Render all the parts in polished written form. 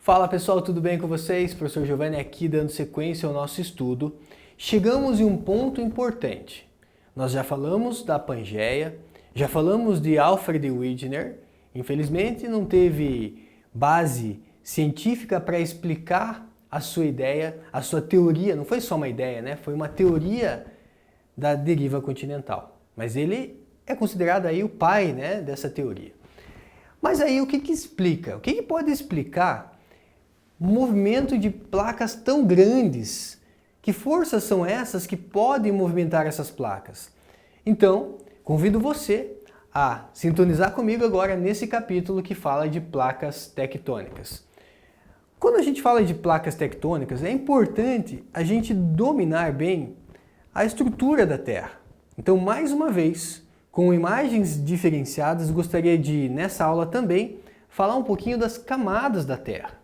Fala pessoal, tudo bem com vocês? Professor Giovanni aqui dando sequência ao nosso estudo. Chegamos em um ponto importante. Nós já falamos da Pangeia, já falamos de Alfred Wegener. Infelizmente não teve base científica para explicar a sua ideia, a sua teoria. Não foi só uma ideia, né? Foi uma teoria da deriva continental. Mas ele é considerado aí o pai, né, dessa teoria. Mas aí o que explica? O que pode explicar um movimento de placas tão grandes? Que forças são essas que podem movimentar essas placas? Então, convido você a sintonizar comigo agora nesse capítulo que fala de placas tectônicas. Quando a gente fala de placas tectônicas, é importante a gente dominar bem a estrutura da Terra. Então, mais uma vez, com imagens diferenciadas, gostaria de, nessa aula também, falar um pouquinho das camadas da Terra.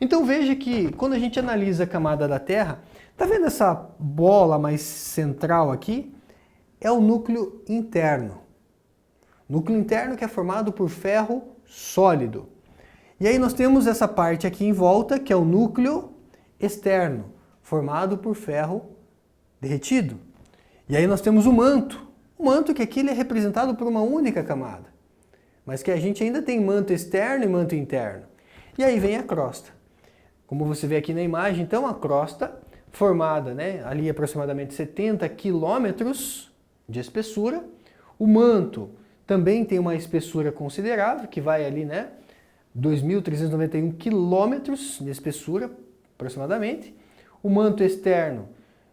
Então veja que quando a gente analisa a camada da Terra, tá vendo essa bola mais central aqui? É o núcleo interno. Núcleo interno que é formado por ferro sólido. E aí nós temos essa parte aqui em volta, que é o núcleo externo, formado por ferro derretido. E aí nós temos o manto. O manto que aqui ele é representado por uma única camada. Mas que a gente ainda tem manto externo e manto interno. E aí vem a crosta. Como você vê aqui na imagem, então, a crosta formada, né, ali aproximadamente 70 quilômetros de espessura. O manto também tem uma espessura considerável, que vai ali, né, 2.391 quilômetros de espessura, aproximadamente. O manto externo,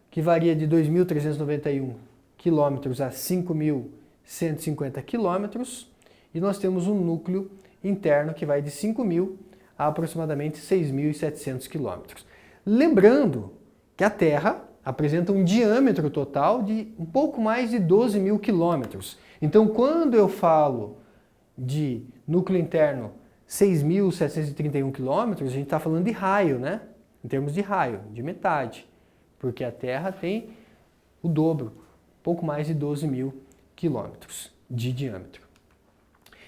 que varia de 2.391 quilômetros a 5.150 quilômetros. E nós temos um núcleo interno que vai de 5.000 a aproximadamente 6.700 quilômetros. Lembrando que a Terra apresenta um diâmetro total de um pouco mais de 12.000 quilômetros. Então, quando eu falo de núcleo interno 6.731 quilômetros, a gente está falando de raio, né? Em termos de raio, de metade. Porque a Terra tem o dobro, pouco mais de 12.000 quilômetros de diâmetro.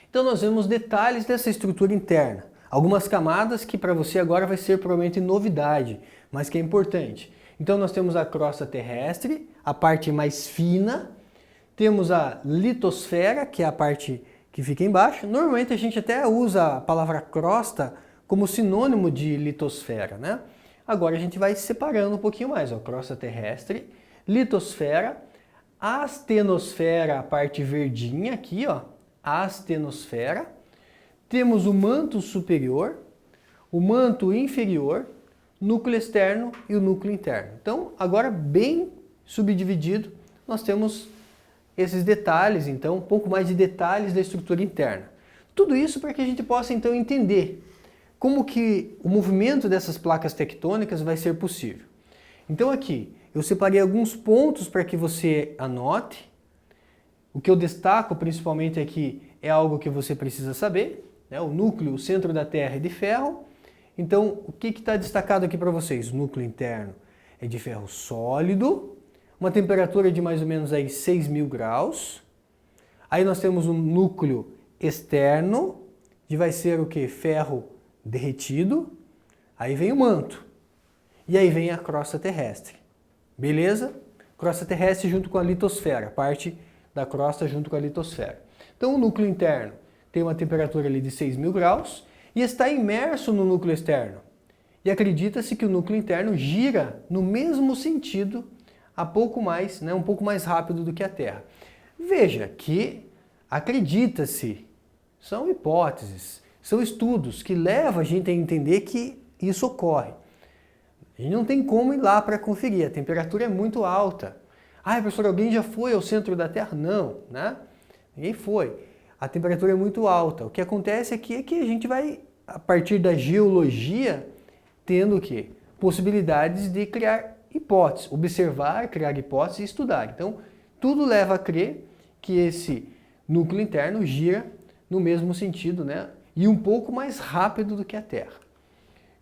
Então, nós vemos detalhes dessa estrutura interna. Algumas camadas que para você agora vai ser provavelmente novidade, mas que é importante. Então nós temos a crosta terrestre, a parte mais fina. Temos a litosfera, que é a parte que fica embaixo. Normalmente a gente até usa a palavra crosta como sinônimo de litosfera, né? Agora a gente vai separando um pouquinho mais. Ó, crosta terrestre, litosfera, astenosfera, a parte verdinha aqui, ó, astenosfera. Temos o manto superior, o manto inferior, núcleo externo e o núcleo interno. Então, agora bem subdividido, nós temos esses detalhes, então, um pouco mais de detalhes da estrutura interna. Tudo isso para que a gente possa, então, entender como que o movimento dessas placas tectônicas vai ser possível. Então, aqui, eu separei alguns pontos para que você anote. O que eu destaco, principalmente, aqui, é algo que você precisa saber. O núcleo, o centro da Terra é de ferro. Então, o que está destacado aqui para vocês? O núcleo interno é de ferro sólido, uma temperatura de mais ou menos aí 6.000 graus. Aí nós temos um núcleo externo, que vai ser o que? Ferro derretido. Aí vem o manto. E aí vem a crosta terrestre. Beleza? Crosta terrestre junto com a litosfera, parte da crosta junto com a litosfera. Então, o núcleo interno tem uma temperatura ali de 6.000 graus e está imerso no núcleo externo. E acredita-se que o núcleo interno gira no mesmo sentido a pouco mais, né, um pouco mais rápido do que a Terra. Veja que acredita-se, são hipóteses, são estudos que levam a gente a entender que isso ocorre. A gente não tem como ir lá para conferir, a temperatura é muito alta. Ah, professor, alguém já foi ao centro da Terra? Não, né? Ninguém foi. A temperatura é muito alta. O que acontece aqui é que a gente vai, a partir da geologia, tendo o quê? Possibilidades de criar hipóteses, observar, criar hipóteses e estudar. Então, tudo leva a crer que esse núcleo interno gira no mesmo sentido, né? E um pouco mais rápido do que a Terra.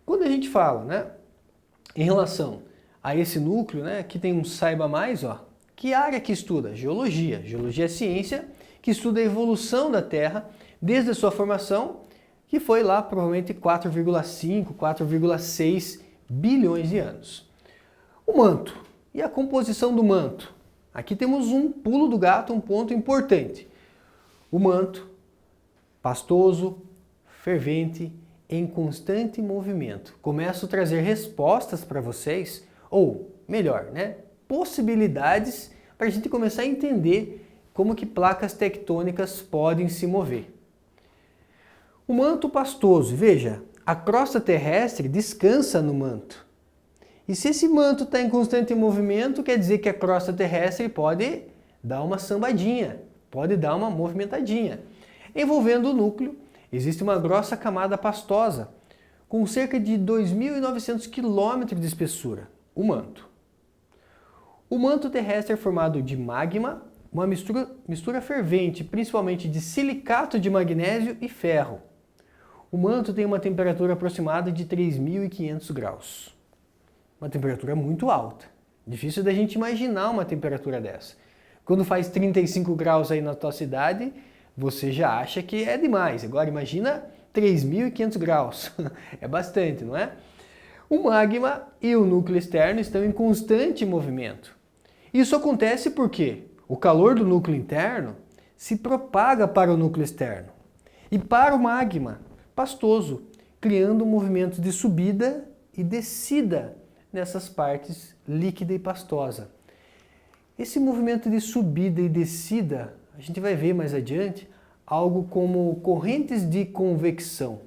Quando a gente fala, né, em relação a esse núcleo, né, aqui tem um saiba mais, ó, que área que estuda? Geologia. Geologia é ciência que estuda a evolução da Terra desde a sua formação que foi lá provavelmente 4,5, 4,6 bilhões de anos. O manto e a composição do manto. Aqui temos um pulo do gato, um ponto importante. O manto, pastoso, fervente, em constante movimento. Começo a trazer respostas para vocês, ou melhor, possibilidades para a gente começar a entender como que placas tectônicas podem se mover. O manto pastoso, veja, a crosta terrestre descansa no manto. E se esse manto está em constante movimento, quer dizer que a crosta terrestre pode dar uma sambadinha, pode dar uma movimentadinha. Envolvendo o núcleo, existe uma grossa camada pastosa, com cerca de 2.900 km de espessura, o manto. O manto terrestre é formado de magma, uma mistura fervente, principalmente de silicato de magnésio e ferro. O manto tem uma temperatura aproximada de 3.500 graus. Uma temperatura muito alta. Difícil da gente imaginar uma temperatura dessa. Quando faz 35 graus aí na tua cidade, você já acha que é demais. Agora imagina 3.500 graus. É bastante, não é? O magma e o núcleo externo estão em constante movimento. Isso acontece porque o calor do núcleo interno se propaga para o núcleo externo e para o magma pastoso, criando um movimento de subida e descida nessas partes líquida e pastosa. Esse movimento de subida e descida, a gente vai ver mais adiante, algo como correntes de convecção.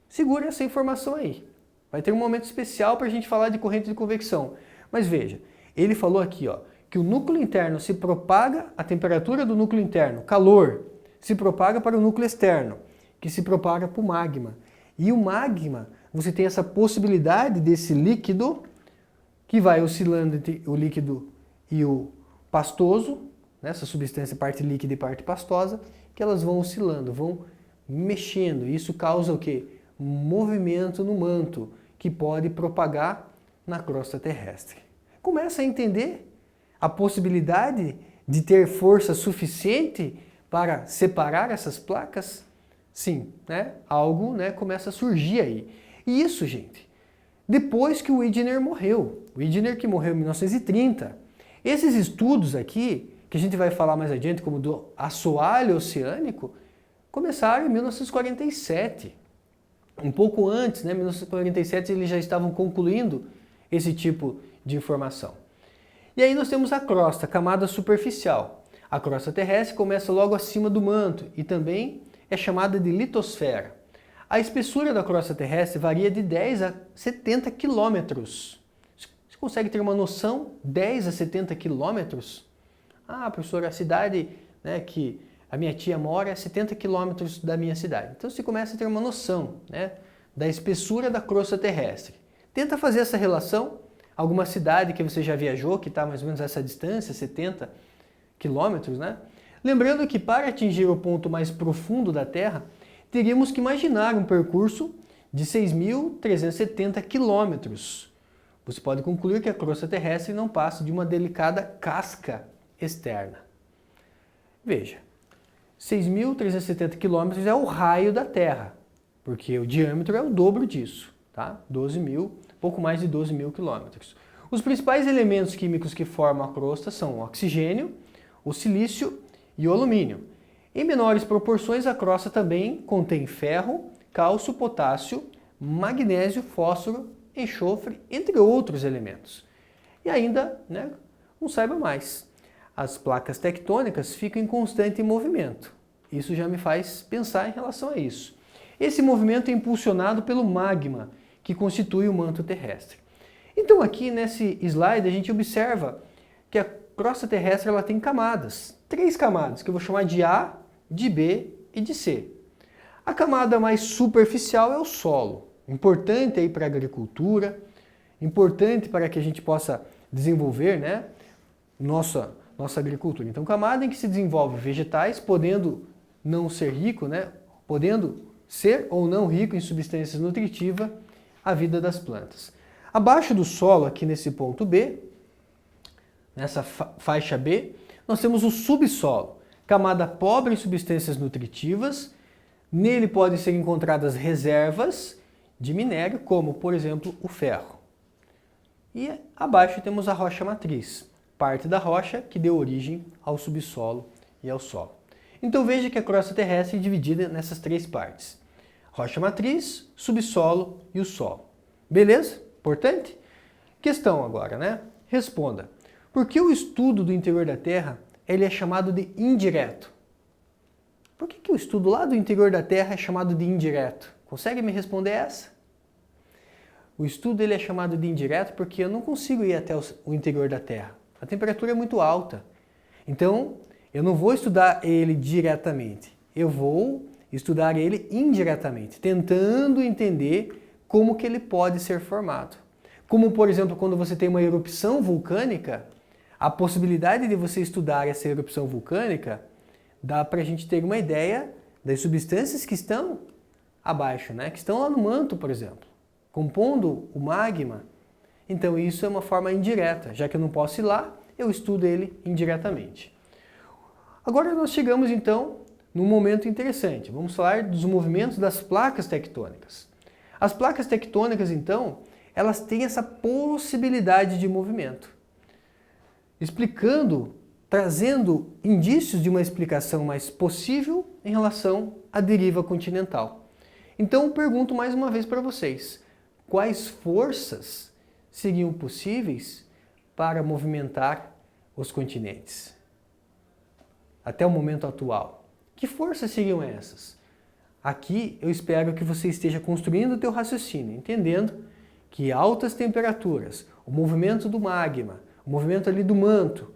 Segura essa informação aí. Vai ter um momento especial para a gente falar de corrente de convecção. Mas veja, ele falou aqui que o núcleo interno se propaga, a temperatura do núcleo interno, calor, se propaga para o núcleo externo, que se propaga para o magma. E o magma, você tem essa possibilidade desse líquido que vai oscilando entre o líquido e o pastoso, essa substância, parte líquida e parte pastosa, que elas vão oscilando, vão mexendo. Isso causa o quê? Um movimento no manto, que pode propagar na crosta terrestre. Começa a entender a possibilidade de ter força suficiente para separar essas placas? Sim, algo começa a surgir aí. E isso, gente, depois que o Widner morreu. O Widner que morreu em 1930. Esses estudos aqui, que a gente vai falar mais adiante, como do assoalho oceânico, começaram em 1947. Um pouco antes, 1947, eles já estavam concluindo esse tipo de informação. E aí nós temos a crosta, a camada superficial. A crosta terrestre começa logo acima do manto e também é chamada de litosfera. A espessura da crosta terrestre varia de 10 a 70 quilômetros. Você consegue ter uma noção? 10 a 70 quilômetros? Ah, professor, a cidade que a minha tia mora é 70 quilômetros da minha cidade. Então você começa a ter uma noção da espessura da crosta terrestre. Tenta fazer essa relação. Alguma cidade que você já viajou, que está mais ou menos essa distância, 70 quilômetros, Lembrando que para atingir o ponto mais profundo da Terra, teríamos que imaginar um percurso de 6.370 quilômetros. Você pode concluir que a crosta terrestre não passa de uma delicada casca externa. Veja, 6.370 quilômetros é o raio da Terra, porque o diâmetro é o dobro disso, tá? Pouco mais de 12 mil quilômetros. Os principais elementos químicos que formam a crosta são o oxigênio, o silício e o alumínio. Em menores proporções, a crosta também contém ferro, cálcio, potássio, magnésio, fósforo, enxofre, entre outros elementos. E ainda, não saiba mais, as placas tectônicas ficam em constante movimento. Isso já me faz pensar em relação a isso. Esse movimento é impulsionado pelo magma, que constitui o manto terrestre. Então aqui nesse slide a gente observa que a crosta terrestre ela tem camadas, 3 camadas, que eu vou chamar de A, de B e de C. A camada mais superficial é o solo, importante aí para a agricultura, importante para que a gente possa desenvolver nossa agricultura. Então, camada em que se desenvolve vegetais, podendo não ser rico, podendo ser ou não rico em substâncias nutritivas, a vida das plantas. Abaixo do solo, aqui nesse ponto B, nessa faixa B, nós temos o subsolo, camada pobre em substâncias nutritivas, Nele podem ser encontradas reservas de minério, como, por exemplo, o ferro. E abaixo temos a rocha matriz, parte da rocha que deu origem ao subsolo e ao solo. Então veja que a crosta terrestre é dividida nessas três partes: rocha matriz, subsolo e o solo. Beleza? Importante? Questão agora, né? Responda. Por que o estudo do interior da Terra ele é chamado de indireto? Por que o estudo lá do interior da Terra é chamado de indireto? Consegue me responder essa? O estudo ele é chamado de indireto porque eu não consigo ir até o interior da Terra. A temperatura é muito alta. Então, eu não vou estudar ele diretamente. Eu vou estudar ele indiretamente, tentando entender como que ele pode ser formado. Como, por exemplo, quando você tem uma erupção vulcânica, a possibilidade de você estudar essa erupção vulcânica dá para a gente ter uma ideia das substâncias que estão abaixo, né? Que estão lá no manto, por exemplo, compondo o magma. Então isso é uma forma indireta. Já que eu não posso ir lá, eu estudo ele indiretamente. Agora nós chegamos então num momento interessante. Vamos falar dos movimentos das placas tectônicas. As placas tectônicas, então, elas têm essa possibilidade de movimento. Explicando, trazendo indícios de uma explicação mais possível em relação à deriva continental. Então eu pergunto mais uma vez para vocês, quais forças seriam possíveis para movimentar os continentes até o momento atual? Que forças seriam essas? Aqui eu espero que você esteja construindo o teu raciocínio, entendendo que altas temperaturas, o movimento do magma, o movimento ali do manto,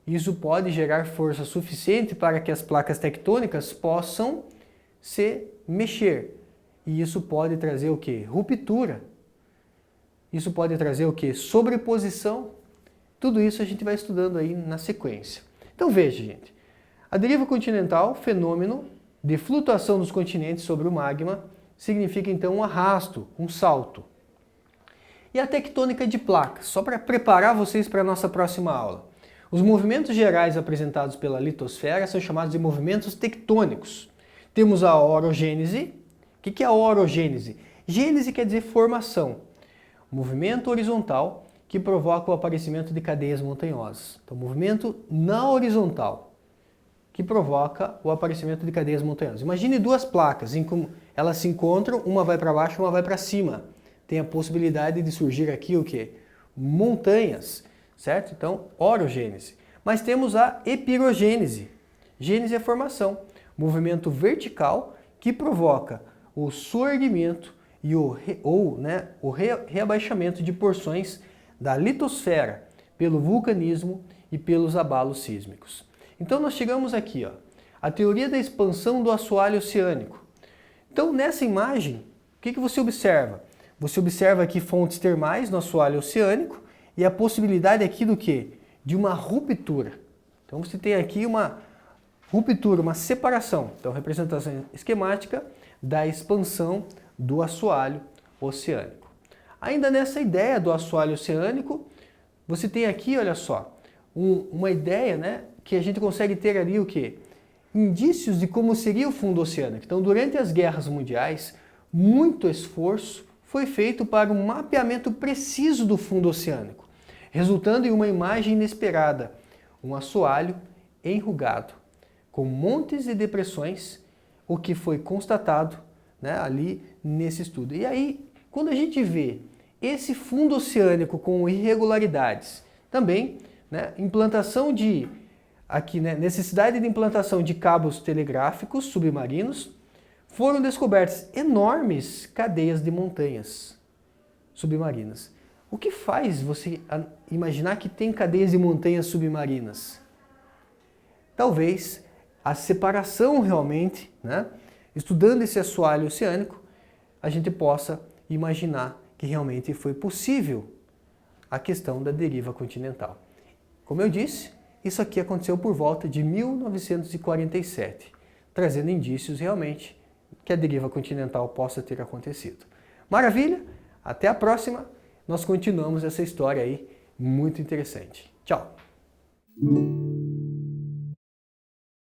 isso pode gerar força suficiente para que as placas tectônicas possam se mexer. E isso pode trazer o quê? Ruptura. Isso pode trazer o quê? Sobreposição. Tudo isso a gente vai estudando aí na sequência. Então veja, gente. A deriva continental, fenômeno de flutuação dos continentes sobre o magma, significa então um arrasto, um salto. E a tectônica de placas, só para preparar vocês para a nossa próxima aula. Os movimentos gerais apresentados pela litosfera são chamados de movimentos tectônicos. Temos a orogênese. O que é a orogênese? Gênese quer dizer formação. Movimento horizontal que provoca o aparecimento de cadeias montanhosas. Então, movimento na horizontal que provoca o aparecimento de cadeias montanhosas. Imagine duas placas, elas se encontram, uma vai para baixo, uma vai para cima. Tem a possibilidade de surgir aqui o quê? Montanhas, certo? Então, orogênese. Mas temos a epirogênese. Gênese é formação, movimento vertical que provoca o soerguimento e o reabaixamento de porções da litosfera pelo vulcanismo e pelos abalos sísmicos. Então nós chegamos aqui, ó, a teoria da expansão do assoalho oceânico. Então nessa imagem, o que você observa? Você observa aqui fontes termais no assoalho oceânico e a possibilidade aqui do quê? De uma ruptura. Então você tem aqui uma ruptura, uma separação. Então representação esquemática da expansão do assoalho oceânico. Ainda nessa ideia do assoalho oceânico, você tem aqui, olha só, uma ideia, né, que a gente consegue ter ali o quê? Indícios de como seria o fundo oceânico. Então, durante as guerras mundiais, muito esforço foi feito para um mapeamento preciso do fundo oceânico, resultando em uma imagem inesperada, um assoalho enrugado, com montes e depressões, o que foi constatado, né, ali nesse estudo. E aí, quando a gente vê esse fundo oceânico com irregularidades, também, né, implantação de aqui, né, necessidade de implantação de cabos telegráficos submarinos, foram descobertas enormes cadeias de montanhas submarinas. O que faz você imaginar que tem cadeias de montanhas submarinas? Talvez a separação realmente, né, estudando esse assoalho oceânico, a gente possa imaginar que realmente foi possível a questão da deriva continental. Como eu disse, isso aqui aconteceu por volta de 1947, trazendo indícios realmente que a deriva continental possa ter acontecido. Maravilha? Até a próxima! Nós continuamos essa história aí muito interessante. Tchau!